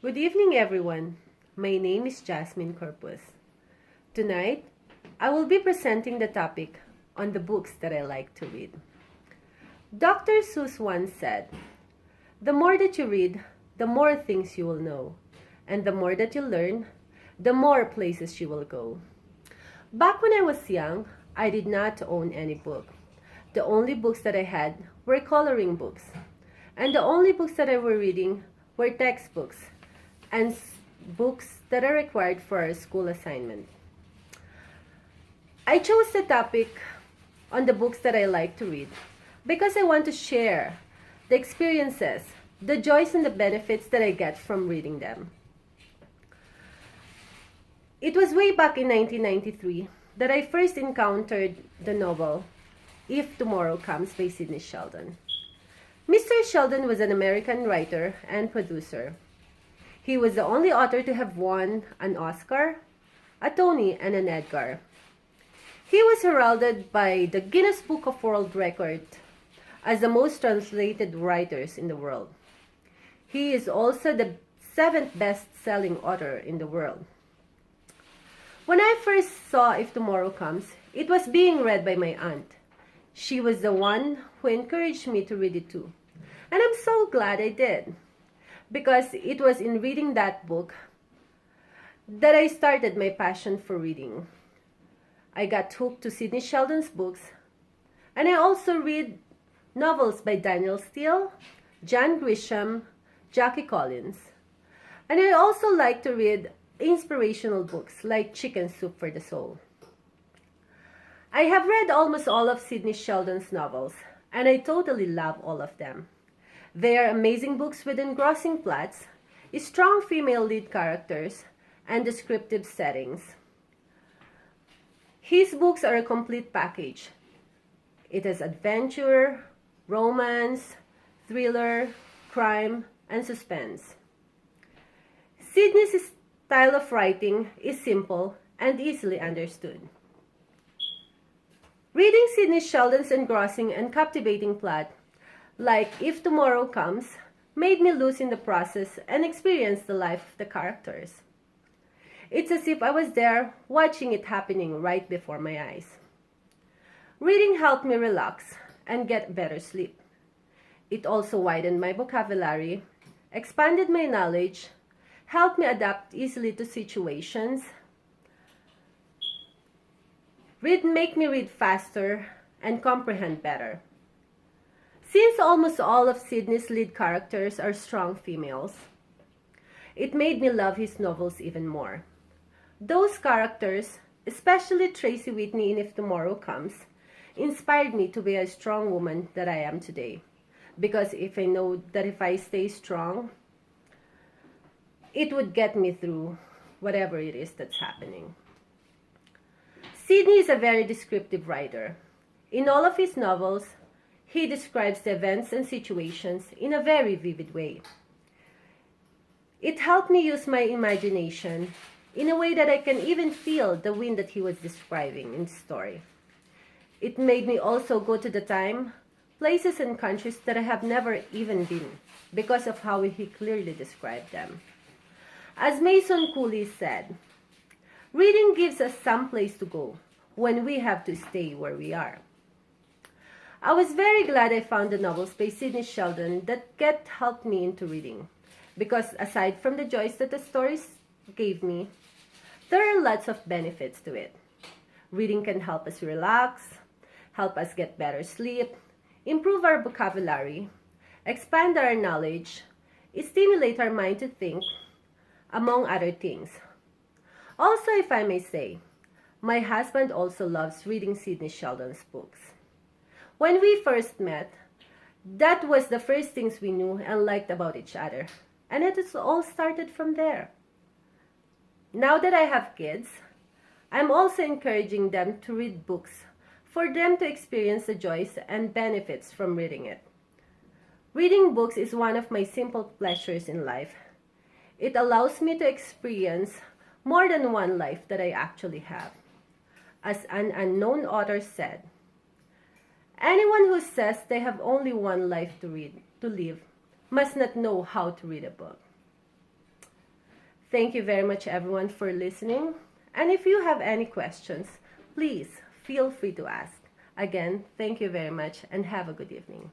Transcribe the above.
Good evening, everyone. My name is Jasmin Corpuz. Tonight, I will be presenting the topic on the books that I like to read. Dr. Seuss once said, "The more that you read, the more things you will know, and the more that you learn, the more places you will go." Back when I was young, I did not own any book. The only books that I had were coloring books, and the only books that I were reading were textbooks and books that are required for our school assignment. I chose the topic on the books that I like to read because I want to share the experiences, the joys and the benefits that I get from reading them. It was way back in 1993 that I first encountered the novel If Tomorrow Comes by Sidney Sheldon. Mr. Sheldon was an American writer and producer. He was the only author to have won an Oscar, a Tony, and an Edgar. He was heralded by the Guinness Book of World Records as the most translated writers in the world. He is also the 7th best-selling author in the world. When I first saw If Tomorrow Comes, it was being read by my aunt. She was the one who encouraged me to read it too. And I'm so glad I did, because it was in reading that book that I started my passion for reading. I got hooked to Sidney Sheldon's books, and I also read novels by Daniel Steele, John Grisham, Jackie Collins. And I also like to read inspirational books like Chicken Soup for the Soul. I have read almost all of Sidney Sheldon's novels, and I totally love all of them. They are amazing books with engrossing plots, strong female lead characters, and descriptive settings. His books are a complete package. It has adventure, romance, thriller, crime, and suspense. Sidney's style of writing is simple and easily understood. Reading Sidney Sheldon's engrossing and captivating plot, like If Tomorrow Comes, made me lose in the process and experience the life of the characters. It's as if I was there watching it happening right before my eyes. Reading helped me relax and get better sleep. It also widened my vocabulary, expanded my knowledge, helped me adapt easily to situations, make me read faster, and comprehend better. Since almost all of Sidney's lead characters are strong females, it made me love his novels even more. Those characters, especially Tracy Whitney in If Tomorrow Comes, inspired me to be a strong woman that I am today. Because if I know that if I stay strong, it would get me through whatever it is that's happening. Sidney is a very descriptive writer. In all of his novels, he describes the events and situations in a very vivid way. It helped me use my imagination in a way that I can even feel the wind that he was describing in the story. It made me also go to the time, places, and countries that I have never even been because of how he clearly described them. As Mason Cooley said, "Reading gives us some place to go when we have to stay where we are." I was very glad I found the novels by Sidney Sheldon that helped me into reading, because aside from the joys that the stories gave me, there are lots of benefits to it. Reading can help us relax, help us get better sleep, improve our vocabulary, expand our knowledge, stimulate our mind to think, among other things. Also, if I may say, my husband also loves reading Sidney Sheldon's books. When we first met, that was the first things we knew and liked about each other, and it has all started from there. Now that I have kids, I'm also encouraging them to read books for them to experience the joys and benefits from reading it. Reading books is one of my simple pleasures in life. It allows me to experience more than one life that I actually have. As an unknown author said, "Anyone who says they have only one life to live, must not know how to read a book." Thank you very much, everyone, for listening. And if you have any questions, please feel free to ask. Again, thank you very much and have a good evening.